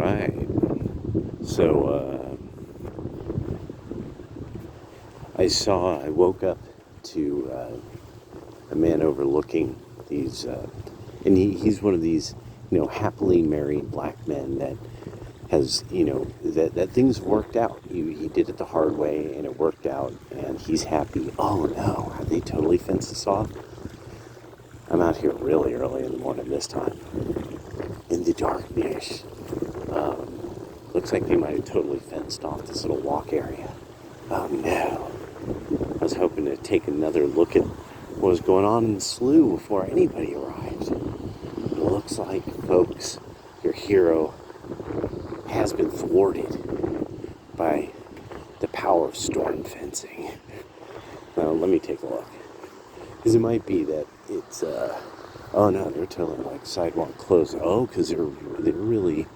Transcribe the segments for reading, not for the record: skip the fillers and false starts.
right. So, I woke up to a man overlooking these, and he's one of these, happily married black men that has, that things worked out. He did it the hard way and it worked out and he's happy. Oh no, have they totally fenced us off? I'm out here really early in the morning this time. In the darkness. Looks like they might have totally fenced off this little walk area. Oh no. I was hoping to take another look at what was going on in the slough before anybody arrived. It looks like, folks, your hero has been thwarted by the power of storm fencing. Now, let me take a look. Because it might be that it's, oh no, they're telling like sidewalk closed. Oh, because they're really,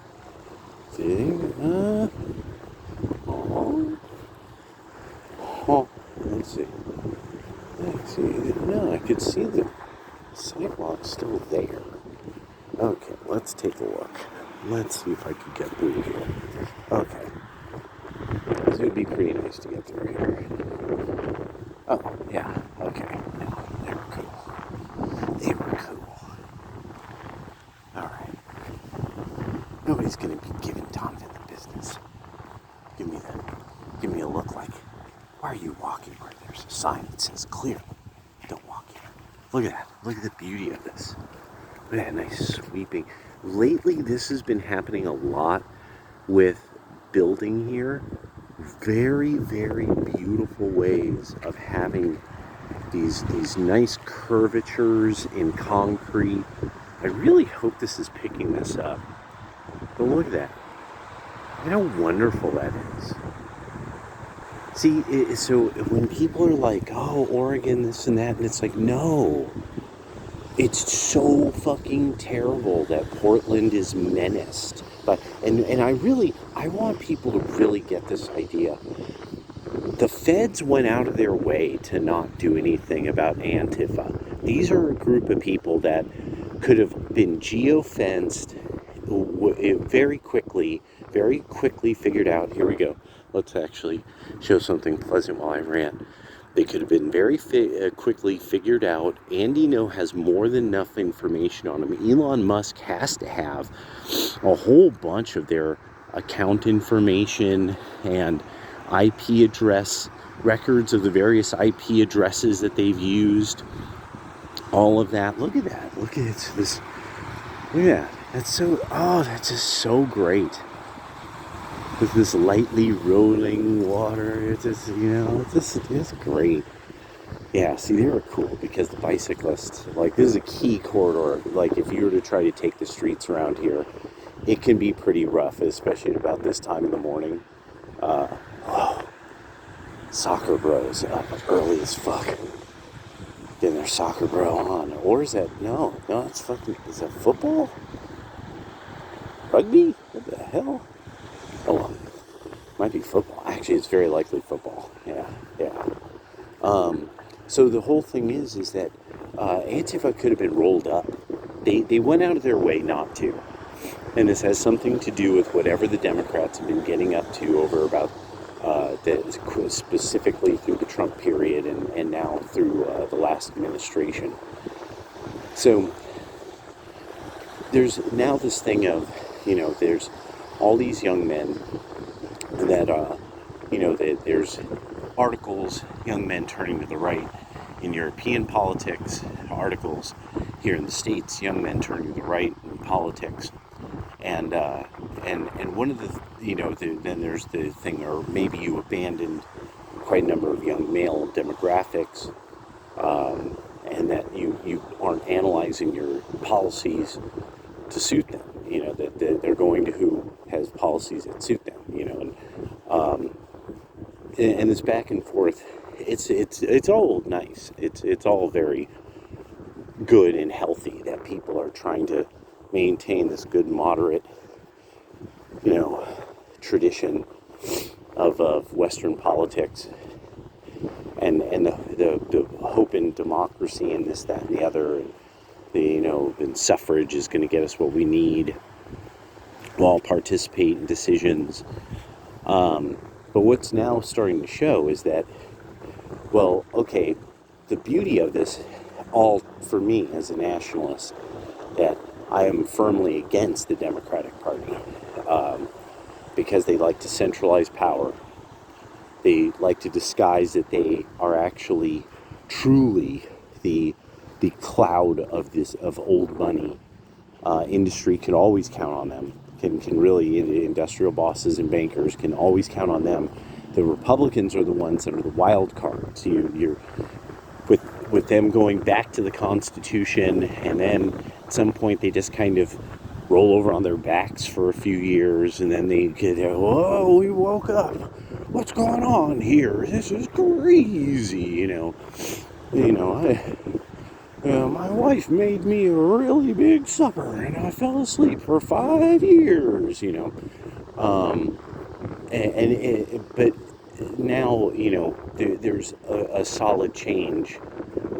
oh, let's see. No, I could see the sidewalk still there. Okay, let's take a look. Let's see if I could get through here. Okay. This would be pretty nice to get through here. Oh, yeah, okay. No, they were cool. They were cool. Alright. Nobody's gonna be giving Donovan the business. Give me a look like, why are you walking where there's a sign that says clearly, don't walk here. Look at that. Look at the beauty of this. Look at that nice sweeping. Lately, this has been happening a lot with building here. Very, very beautiful ways of having these nice curvatures in concrete. I really hope this is picking this up. But look at that. Look how wonderful that is. See, so when people are like, oh, Oregon, this and that, and it's like, no. It's so fucking terrible that Portland is menaced. But and I want people to really get this idea. The feds went out of their way to not do anything about Antifa. These are a group of people that could have been geofenced very quickly figured out. Here we go. Let's actually show something pleasant while I rant. They could have been very quickly figured out. Andy Ngo has more than enough information on them. Elon Musk has to have a whole bunch of their account information and IP address records of the various IP addresses that they've used. All of that. Look at that. Look at it. Look at that. That's just so great. With this lightly rolling water, it's great. Yeah, see, they were cool because the bicyclists, like, this is a key corridor. Like, if you were to try to take the streets around here, it can be pretty rough, especially at about this time in the morning. Soccer bros up early as fuck. Getting their soccer bro on. Or is that, no, it's fucking, is that football? Rugby? What the hell? Oh well, might be football. Actually, it's very likely football. Yeah. So the whole thing is that Antifa could have been rolled up. They went out of their way not to. And this has something to do with whatever the Democrats have been getting up to over about, specifically through the Trump period and now through the last administration. So there's now this thing of, there's all these young men that, there's articles, young men turning to the right in European politics, articles here in the States, young men turning to the right in politics. And one of the, then there's the thing, or maybe you abandoned quite a number of young male demographics, and that you aren't analyzing your policies to suit them, that they're going to who has policies that suit them, and it's back and forth. It's all nice. It's all very good and healthy that people are trying to maintain this good moderate, tradition of Western politics and the hope in democracy and this, that, and the other, and and suffrage is going to get us what we need. all participate in decisions. But what's now starting to show is that, well, okay, the beauty of this, all for me as a nationalist, that I am firmly against the Democratic Party, because they like to centralize power. They like to disguise that they are actually truly the cloud of this of old money. Industry can always count on them. Can really, industrial bosses and bankers can always count on them. The Republicans are the ones that are the wild cards. You're with them going back to the Constitution, and then at some point they just kind of roll over on their backs for a few years, and then they get, whoa, we woke up. What's going on here? This is crazy, my wife made me a really big supper, and I fell asleep for 5 years, but now, there's a solid change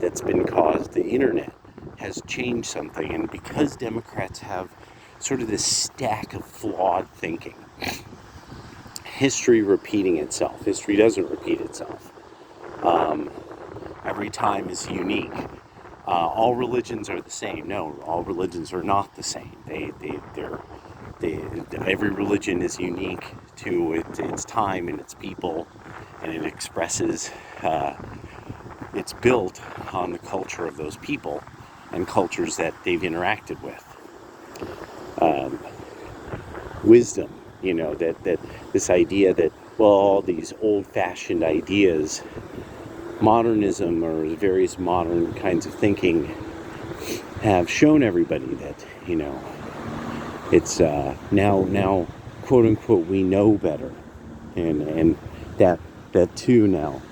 that's been caused. The internet has changed something, and because Democrats have sort of this stack of flawed thinking, history repeating itself. History doesn't repeat itself. Every time is unique. All religions are the same. No, all religions are not the same. Every religion is unique to its time and its people, and it expresses, it's built on the culture of those people and cultures that they've interacted with. Wisdom, that this idea that, well, all these old-fashioned ideas, modernism or various modern kinds of thinking have shown everybody that, it's now quote unquote we know better, and that too now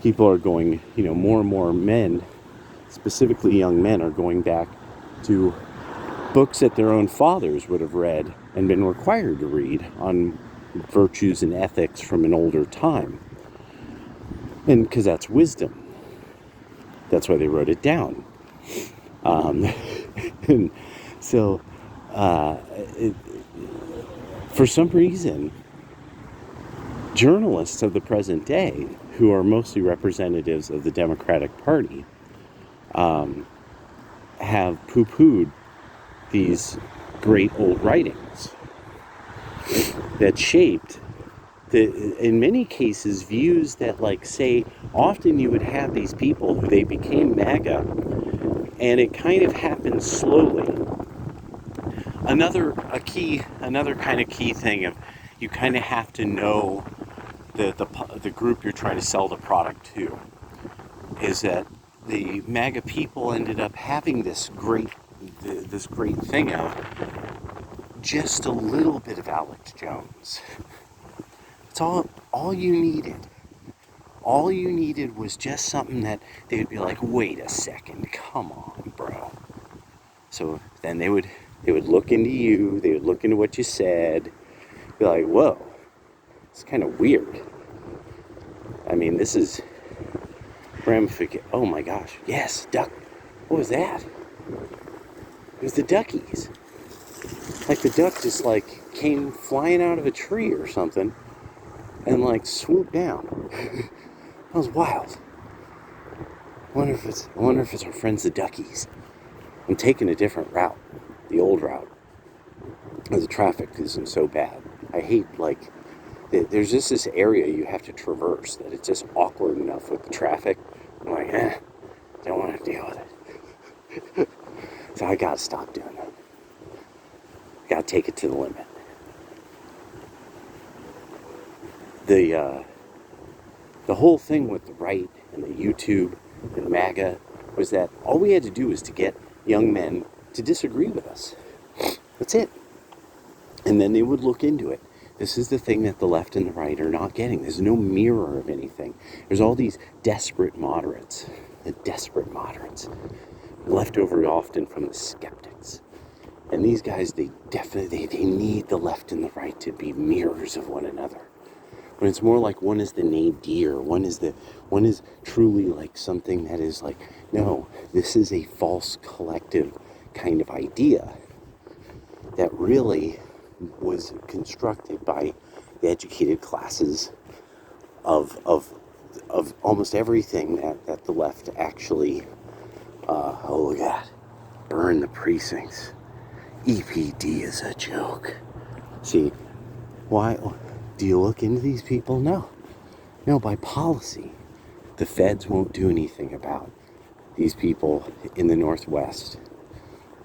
people are going, more and more men, specifically young men, are going back to books that their own fathers would have read and been required to read on virtues and ethics from an older time. And because that's wisdom. That's why they wrote it down. And so, for some reason, journalists of the present day, who are mostly representatives of the Democratic Party, have poo-pooed these great old writings that shaped, in many cases, views that, say, often you would have these people who they became MAGA, and it kind of happened slowly. Another kind of key thing of, you kind of have to know the group you're trying to sell the product to, is that the MAGA people ended up having this great thing of just a little bit of Alex Jones. It's all you needed. All you needed was just something that they would be like, wait a second, come on, bro. So then they would look into you, they would look into what you said, be like, whoa, it's kind of weird. I mean, this is ramification. Oh my gosh, yes, duck. What was that? It was the duckies. Like the duck just came flying out of a tree or something and swooped down. That was wild. I wonder if it's our friends the duckies. I'm taking a different route, the old route. The traffic isn't so bad. I hate there's just this area you have to traverse that it's just awkward enough with the traffic. I'm like, don't want to deal with it. So I gotta stop doing it. Gotta take it to the limit. The whole thing with the right and the YouTube and MAGA was that all we had to do was to get young men to disagree with us. That's it. And then they would look into it. This is the thing that the left and the right are not getting. There's no mirror of anything. There's all these desperate moderates. The desperate moderates. Left over often from the skeptics. And these guys, they need the left and the right to be mirrors of one another. When it's more like one is the nadir, one is truly something that is no, this is a false collective kind of idea that really was constructed by the educated classes of almost everything that the left actually, oh look at that, burn the precincts. EPD is a joke. See, why do you look into these people? No. No, by policy. The feds won't do anything about these people in the Northwest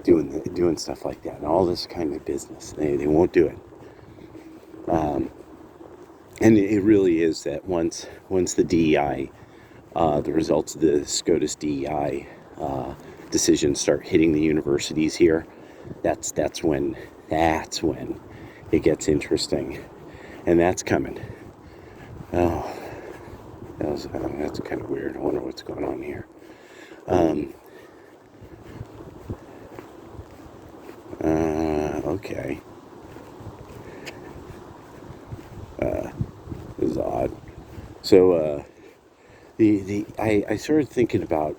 doing stuff like that and all this kind of business. They won't do it. And it really is that once the DEI, the results of the SCOTUS DEI decisions start hitting the universities here, that's when it gets interesting, and that's coming. Oh, that's kind of weird. I wonder what's going on here. Okay. This is odd. So, I started thinking about,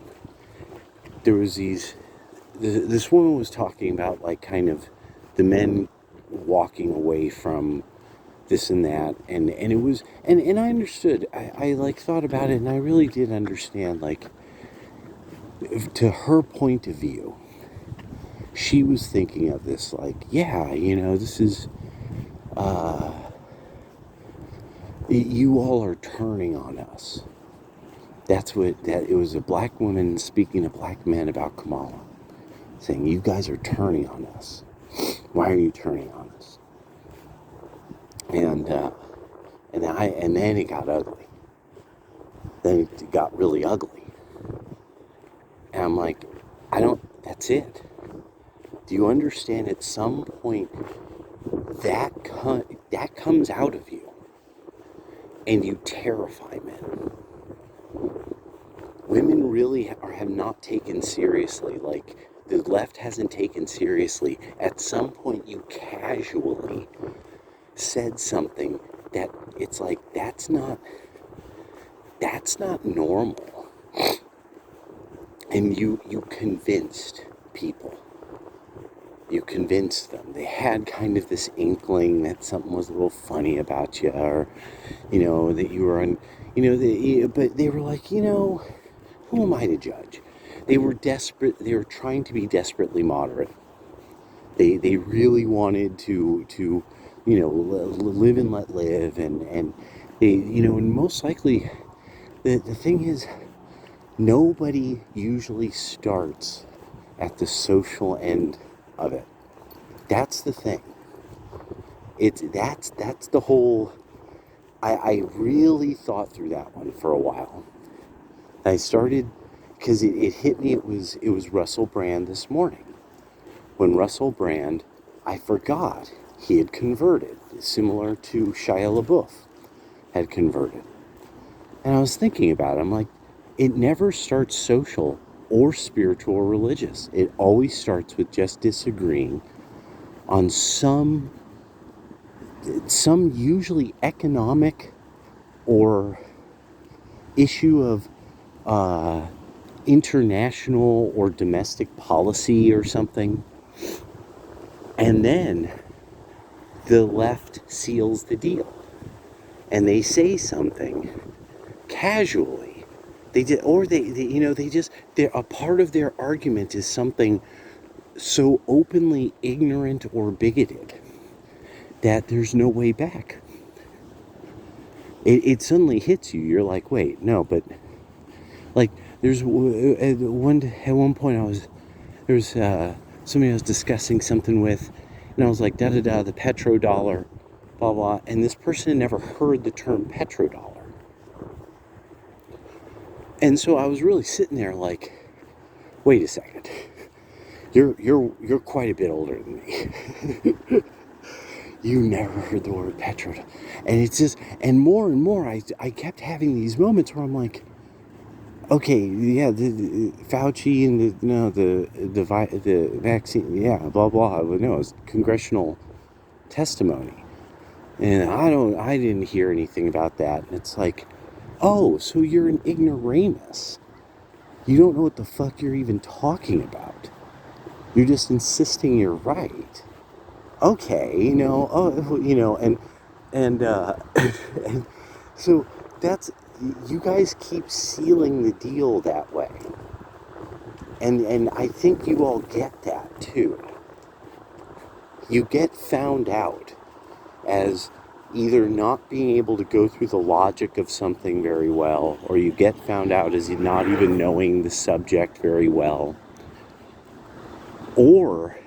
there was this woman was talking about, like, kind of the men walking away from this and that, and it was, and I understood, I like thought about it, and I really did understand, like, to her point of view, she was thinking of this, like, yeah, this is, you all are turning on us. That it was a black woman speaking to black men about Kamala, saying, you guys are turning on us. Why are you turning on us? And then it got ugly. Then it got really ugly. And I'm like, that's it. Do you understand at some point that comes out of you and you terrify men? Women really have not taken seriously, like the left hasn't taken seriously. At some point you casually said something that it's like, that's not normal. And you convinced people. You convinced them. They had kind of this inkling that something was a little funny about you, or, that you were but they were like, who am I to judge? They were desperate. They were trying to be desperately moderate. They really wanted to live and let live, and they, and most likely, the thing is, nobody usually starts at the social end of it. That's the thing. That's the whole. I really thought through that one for a while. I started, because it hit me. It was Russell Brand this morning. When Russell Brand, I forgot he had converted, similar to Shia LaBeouf had converted. And I was thinking about it. I'm like, it never starts social or spiritual or religious. It always starts with just disagreeing on some usually economic or issue of international or domestic policy or something. And then the left seals the deal. And they say something casually. They did, or they're a part of their argument is something so openly ignorant or bigoted that there's no way back. It suddenly hits you. You're like, wait, no, but like there's at one point there was somebody I was discussing something with, and I was like, the petrodollar, blah blah, and this person had never heard the term petrodollar. And so I was really sitting there like, wait a second, you're quite a bit older than me. You never heard the word petrodollar. And it's just, and more I kept having these moments where I'm like, okay, yeah, the Fauci and the vaccine, yeah, blah blah. No, it's congressional testimony, and I didn't hear anything about that. And it's like, oh, so you're an ignoramus. You don't know what the fuck you're even talking about. You're just insisting you're right. okay, and and so that's, you guys keep sealing the deal that way, and I think you all get that too. You get found out as either not being able to go through the logic of something very well, or you get found out as not even knowing the subject very well, or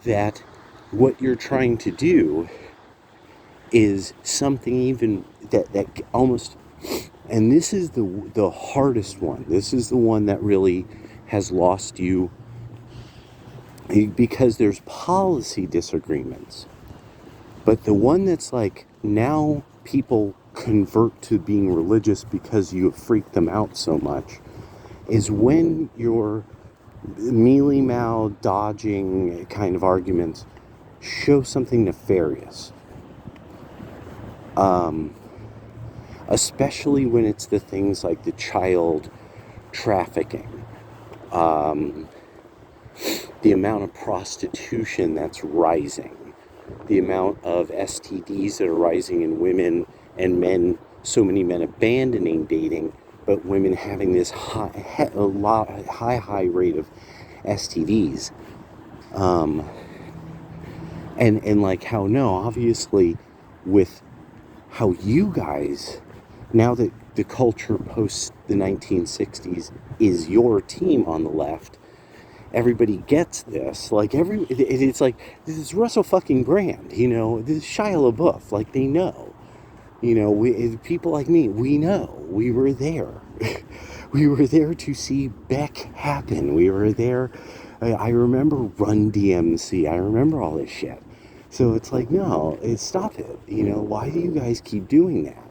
that what you're trying to do is something even that almost, and this is the hardest one. This is the one that really has lost you, because there's policy disagreements. But the one that's like, now people convert to being religious because you have freaked them out so much, is when your mealy-mouthed, dodging kind of arguments show something nefarious. Especially when it's the things like the child trafficking, the amount of prostitution that's rising, the amount of STDs that are rising in women and men, so many men abandoning dating, but women having this high rate of STDs. And like how, no, obviously with how you guys, now that the culture post the 1960s is your team on the left, everybody gets this. Like it's like, this is Russell fucking Brand, this is Shia LaBeouf. Like, they know, people like me, we know, we were there. We were there to see Beck happen. We were there. I remember Run DMC. I remember all this shit. So it's like, no, stop it. Why do you guys keep doing that?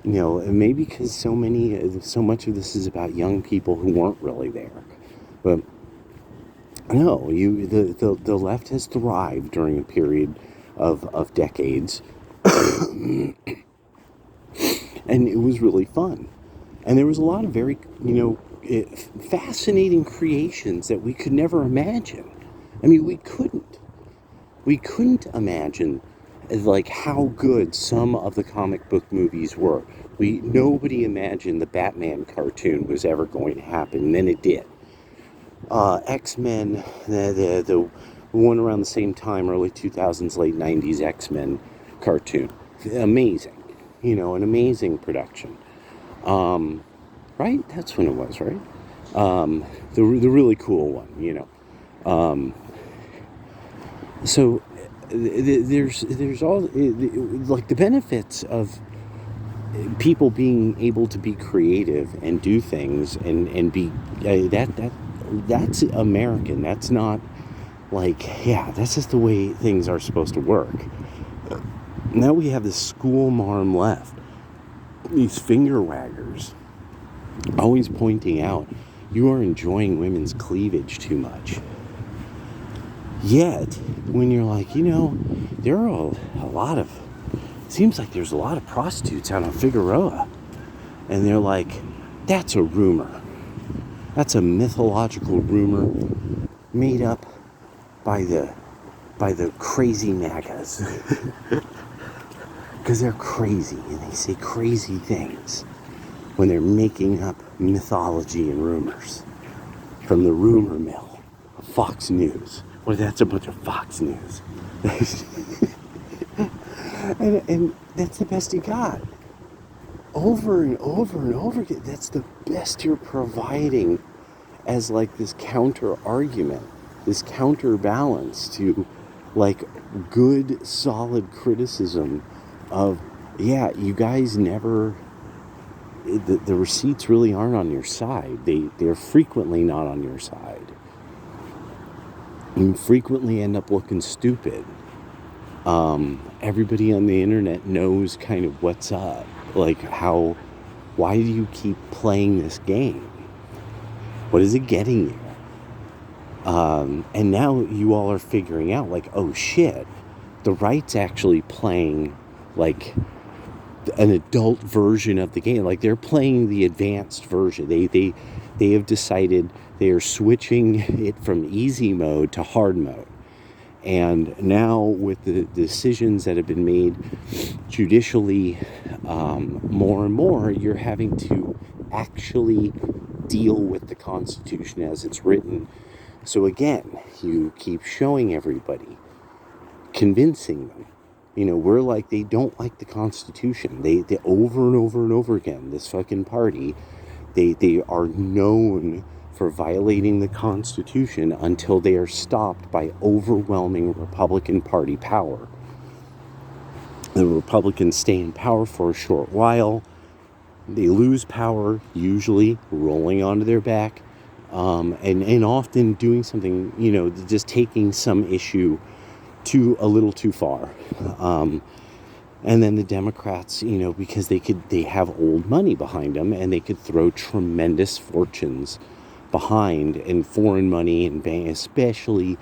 And maybe because so much of this is about young people who weren't really there. But no, the left has thrived during a period of decades, and it was really fun. And there was a lot of very, fascinating creations that we could never imagine. I mean, we couldn't imagine like how good some of the comic book movies were. Nobody imagined the Batman cartoon was ever going to happen, and then it did. X-Men, the one around the same time, early 2000s, late 90s X-Men cartoon, amazing, an amazing production. Right? That's when it was, right? The really cool one, So there's all like the benefits of people being able to be creative and do things and be that's American. That's not like, yeah, that's just the way things are supposed to work. Now we have this school marm left, these finger waggers, always pointing out you are enjoying women's cleavage too much. Yet, when you're like, there are seems like there's a lot of prostitutes out on Figueroa. And they're like, that's a rumor. That's a mythological rumor made up by the crazy MAGAs. Because they're crazy and they say crazy things when they're making up mythology and rumors from the rumor mill of Fox News. Well, that's a bunch of Fox News. and that's the best you got. Over and over and over again. That's the best you're providing as like this counter argument, this counterbalance to like good, solid criticism of, yeah, you guys never, the receipts really aren't on your side. They're frequently not on your side. You frequently end up looking stupid. Everybody on the internet knows kind of what's up. Like, why do you keep playing this game? What is it getting you? And now you all are figuring out, like, oh shit, the right's actually playing like an adult version of the game. Like, they're playing the advanced version. They have decided they are switching it from easy mode to hard mode. And now with the decisions that have been made judicially, more and more, you're having to actually deal with the Constitution as it's written. So again, you keep showing everybody, convincing them. We're like, they don't like the Constitution. They over and over and over again, this fucking party, they are known for violating the Constitution until they are stopped by overwhelming Republican Party power. The Republicans stay in power for a short while. They lose power, usually rolling onto their back, and often doing something, just taking some issue a little too far. And then the Democrats, because they have old money behind them, and they could throw tremendous fortunes behind, and foreign money, and especially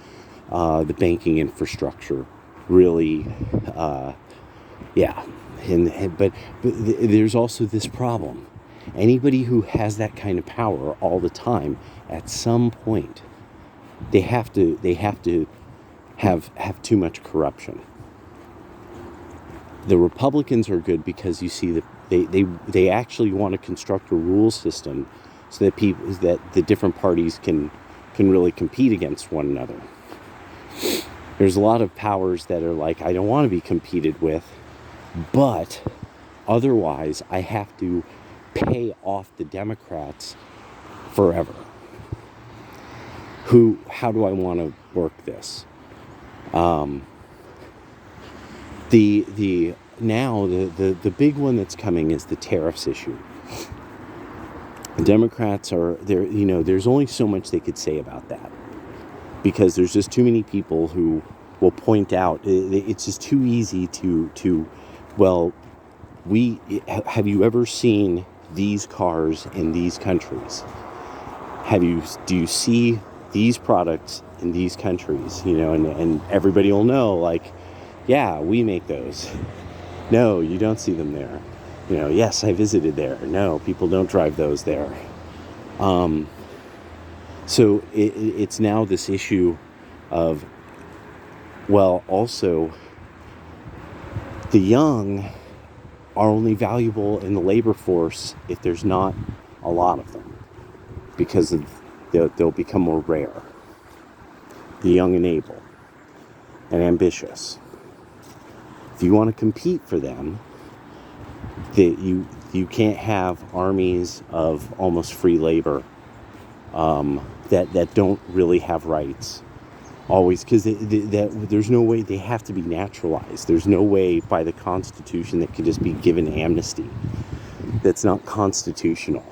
the banking infrastructure, really, yeah. But there's also this problem. Anybody who has that kind of power all the time, at some point, they have to have too much corruption. The Republicans are good because you see that they actually want to construct a rule system so that the different parties can really compete against one another. There's a lot of powers that are like, I don't want to be competed with, but otherwise I have to pay off the Democrats forever. How do I want to work this? The big one that's coming is the tariffs issue. The Democrats are there. There's only so much they could say about that, because there's just too many people who will point out. It's just too easy to well, have you ever seen these cars in these countries? Do you see these products in these countries? And everybody will know, like, yeah, we make those. No, you don't see them there. Yes, I visited there. No, people don't drive those there. So it's now this issue of, well, also, the young are only valuable in the labor force if there's not a lot of them, because they'll become more rare. The young and able and ambitious. If you want to compete for them, you can't have armies of almost free labor that don't really have rights. Always, because there's no way, they have to be naturalized. There's no way by the Constitution that could just be given amnesty. That's not constitutional.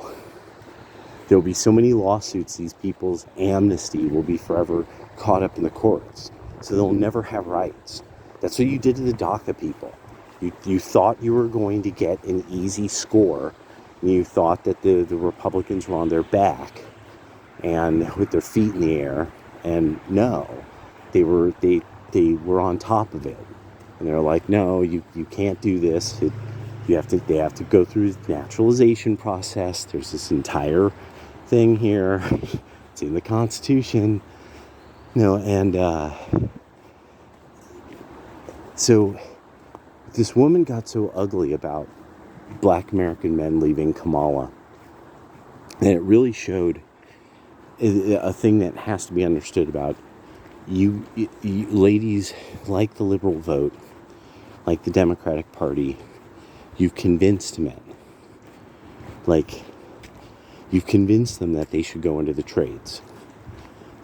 There'll be so many lawsuits, these people's amnesty will be forever caught up in the courts. So they'll never have rights. That's what you did to the DACA people. You thought you were going to get an easy score, and you thought that the Republicans were on their back and with their feet in the air, and no, they were on top of it, and they're like, no, you can't do this. They have to go through the naturalization process. There's this entire thing here. It's in the Constitution, and so this woman got so ugly about Black American men leaving Kamala, and it really showed a thing that has to be understood about you ladies, like the liberal vote, like the Democratic Party. You've convinced men, like, you've convinced them that they should go into the trades,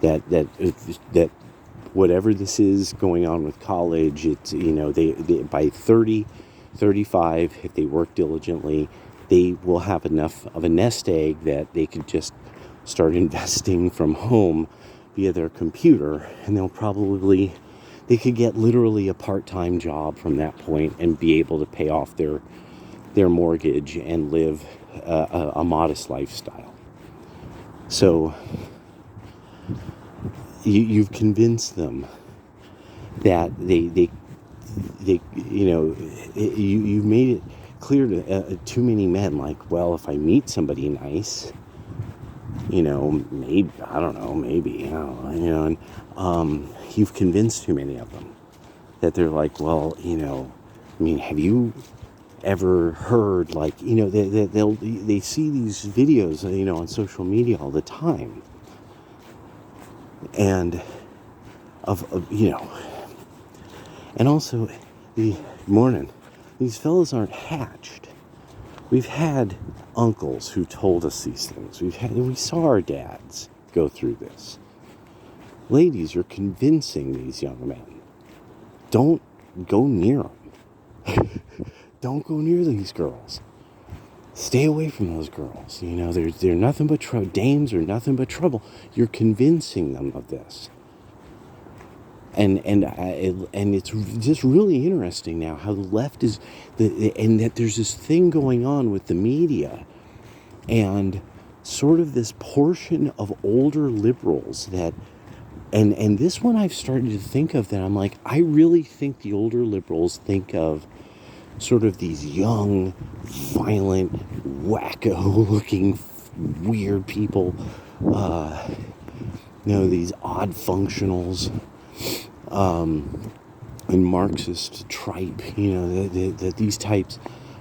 that whatever this is going on with college, it's, they by 30, 35, if they work diligently, they will have enough of a nest egg that they could just start investing from home via their computer, and they could get literally a part-time job from that point and be able to pay off their mortgage and live a modest lifestyle. So you've convinced them that you've made it clear to too many men, like, well, if I meet somebody nice, maybe, I don't know, maybe, I don't know, and you've convinced too many of them that they're like, well, have you ever heard, like, they see these videos, on social media all the time, and and also the morning, these fellas aren't hatched. We've had uncles who told us these things. We saw our dads go through this. Ladies, you're convincing these young men. Don't go near them. Don't go near these girls. Stay away from those girls. They're nothing but trouble. Dames are nothing but trouble. You're convincing them of this. And it's just really interesting now how the left is, and that there's this thing going on with the media, and sort of this portion of older liberals that, and this one I've started to think of, that I'm like, I really think the older liberals think of sort of these young, violent, wacko-looking, weird people, these odd functionals, and Marxist tripe, that these types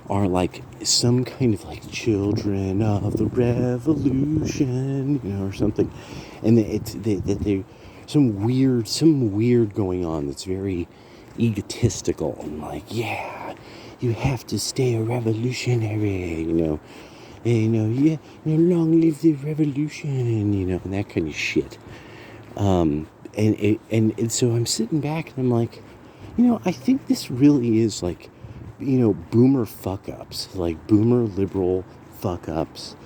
are like some kind of like children of the revolution, or something, and they some weird going on that's very egotistical, and like, yeah, you have to stay a revolutionary, yeah, long live the revolution, and that kind of shit. And so I'm sitting back and I'm like, I think this really is like, boomer fuck-ups, like boomer liberal fuck-ups.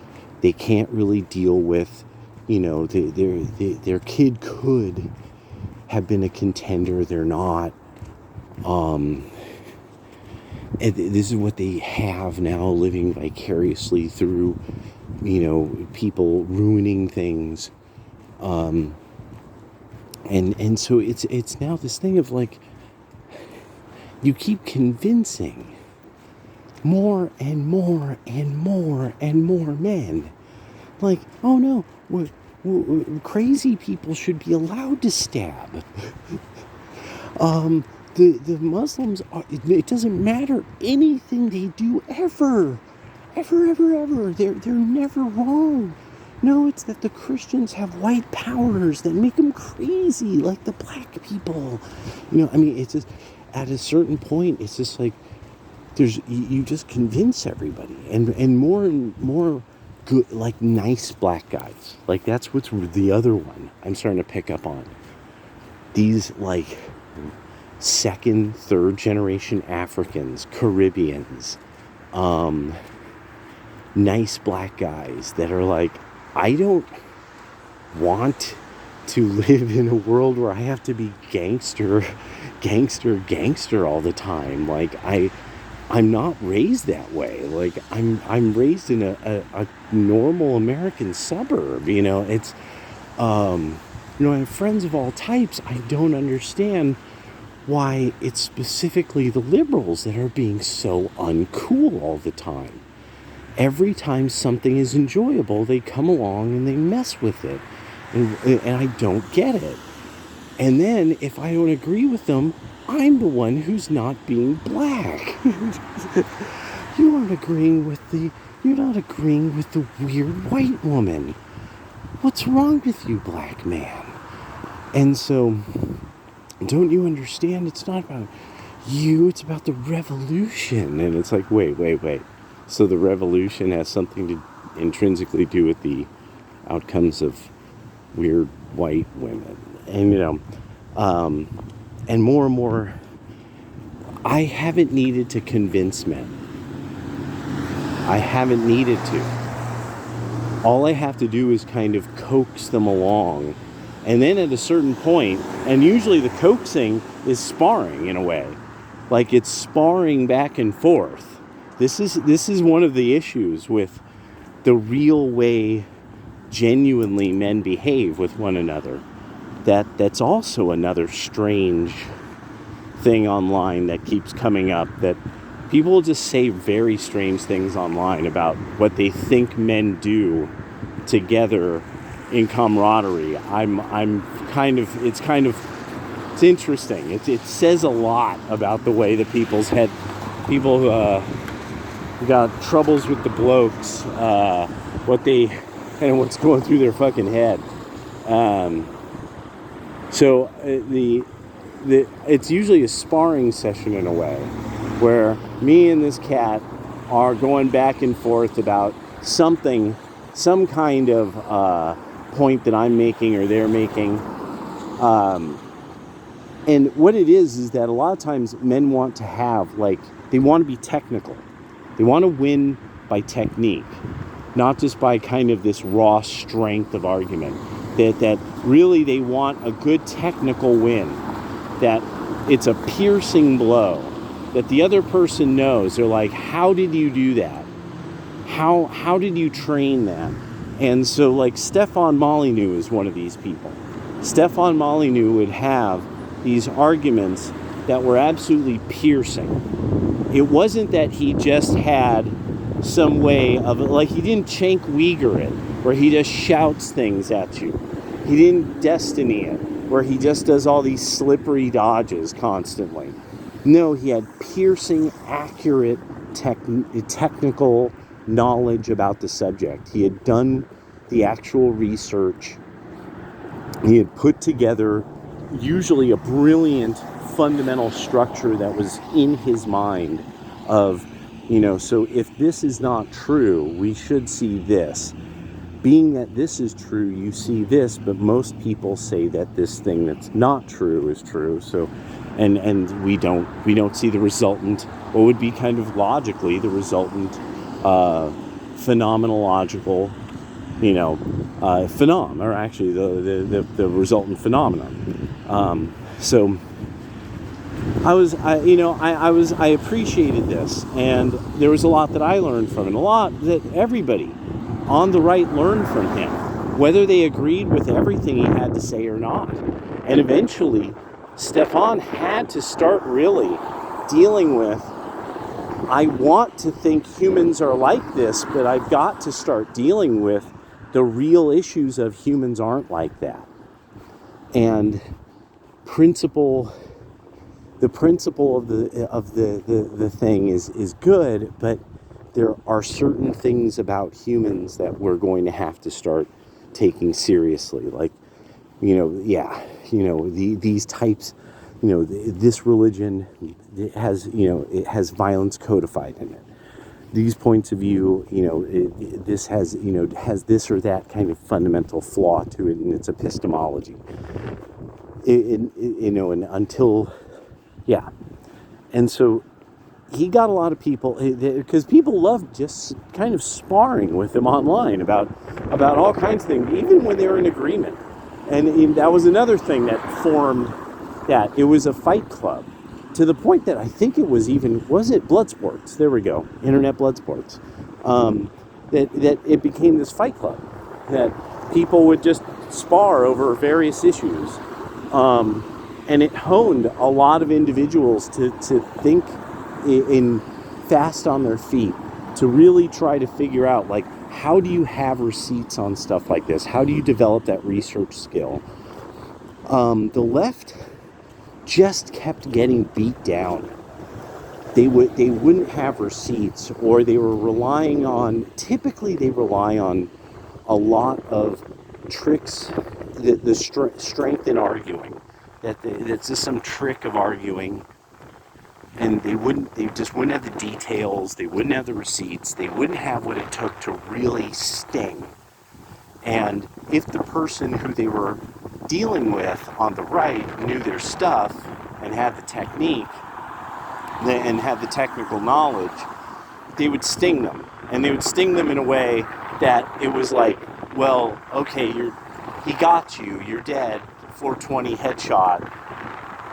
They can't really deal with, their kid could have been a contender. They're not. And this is what they have now, living vicariously through, people ruining things. And so it's now this thing of like, you keep convincing more and more and more and more men, like, oh no, crazy people should be allowed to stab. The Muslims are, it doesn't matter anything they do ever. They're never wrong. No, it's that the Christians have white powers that make them crazy, like the black people. It's just, at a certain point, it's just like, you just convince everybody, and more good, like nice black guys. Like, that's what's the other one I'm starting to pick up on. These like second, third generation Africans, Caribbeans, nice black guys that are like, I don't want to live in a world where I have to be gangster all the time. Like, I'm not raised that way. Like, I'm raised in a normal American suburb. It's I have friends of all types. I don't understand why it's specifically the liberals that are being so uncool all the time. Every time something is enjoyable, they come along and they mess with it. And I don't get it. And then, if I don't agree with them, I'm the one who's not being black. You're not agreeing with the weird white woman. What's wrong with you, black man? And so, don't you understand? It's not about you, it's about the revolution. And it's like, wait. So the revolution has something to intrinsically do with the outcomes of weird white women. And, and more, I haven't needed to convince men. I haven't needed to. All I have to do is kind of coax them along. And then at a certain point, and usually the coaxing is sparring in a way. Like, it's sparring back and forth. This is one of the issues with the real way genuinely men behave with one another. That's also another strange thing online that keeps coming up, that people just say very strange things online about what they think men do together in camaraderie. It's interesting. It says a lot about the way that people got troubles with the blokes, what's going through their fucking head. So it's usually a sparring session in a way, where me and this cat are going back and forth about some kind of point that I'm making or they're making. And what it is that a lot of times men want to have, they want to be technical. They want to win by technique, not just by kind of this raw strength of argument. That really they want a good technical win, that it's a piercing blow, that the other person knows. They're like, how did you do that? How did you train that? And so, like, Stefan Molyneux is one of these people. Stefan Molyneux would have these arguments that were absolutely piercing. It wasn't that he just had some way of, like, he didn't Cenk Uygur it, where he just shouts things at you. He didn't Destiny it, where he just does all these slippery dodges constantly. No, he had piercing, accurate, technical knowledge about the subject. He had done the actual research. He had put together usually a brilliant fundamental structure that was in his mind of, so if this is not true, we should see this. Being that this is true, you see this, but most people say that this thing that's not true is true. So, and we don't see the resultant, what would be kind of logically the resultant phenomenological, or actually the resultant phenomenon. So I appreciated this, and there was a lot that I learned from it, a lot that everybody on the right learned from him, whether they agreed with everything he had to say or not. And eventually, Stefan had to start really dealing with, I want to think humans are like this, but I've got to start dealing with the real issues of humans aren't like that. And the principle of the thing is good, but there are certain things about humans that we're going to have to start taking seriously. Like, these types, this religion, it has violence codified in it. These points of view, this has this or that kind of fundamental flaw to it in its epistemology. And so he got a lot of people, because people loved just kind of sparring with him online about all kinds of things, even when they were in agreement. And that was another thing that formed that. It was a fight club, to the point that I think it was Bloodsports? There we go, Internet Bloodsports. That it became this fight club, that people would just spar over various issues. And it honed a lot of individuals to think in fast on their feet, to really try to figure out, like, how do you have receipts on stuff like this? How do you develop that research skill? The left just kept getting beat down. They wouldn't have receipts, or they were typically they rely on a lot of tricks, the strength in arguing. That's just some trick of arguing, and they just wouldn't have the details, they wouldn't have the receipts, they wouldn't have what it took to really sting. And if the person who they were dealing with on the right knew their stuff and had the technique and had the technical knowledge, they would sting them. And they would sting them in a way that it was like, well, okay, he got you, you're dead, 420 headshot.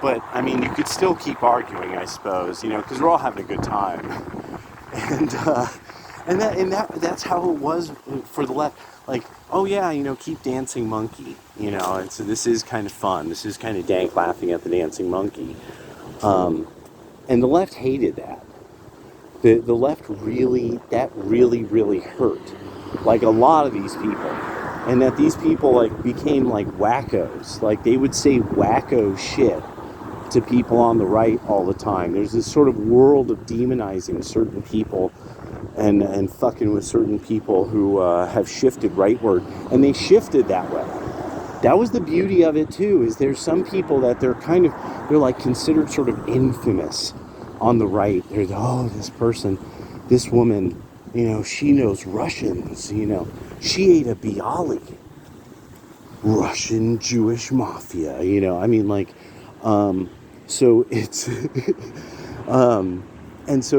But, I mean, you could still keep arguing, I suppose, because we're all having a good time. And that's how it was for the left. Like, oh yeah, keep dancing monkey, and so this is kind of fun. This is kind of dank, laughing at the dancing monkey. And the left hated that. The left really hurt. Like, a lot of these people and that these people like became like wackos. Like they would say wacko shit to people on the right all the time. There's this sort of world of demonizing certain people and fucking with certain people who have shifted rightward, and they shifted that way. That was the beauty of it too. Is there's some people that they're like considered sort of infamous on the right. There's this person, this woman, she knows Russians. She ate a Bialy, Russian Jewish mafia. I mean, like, so it's and so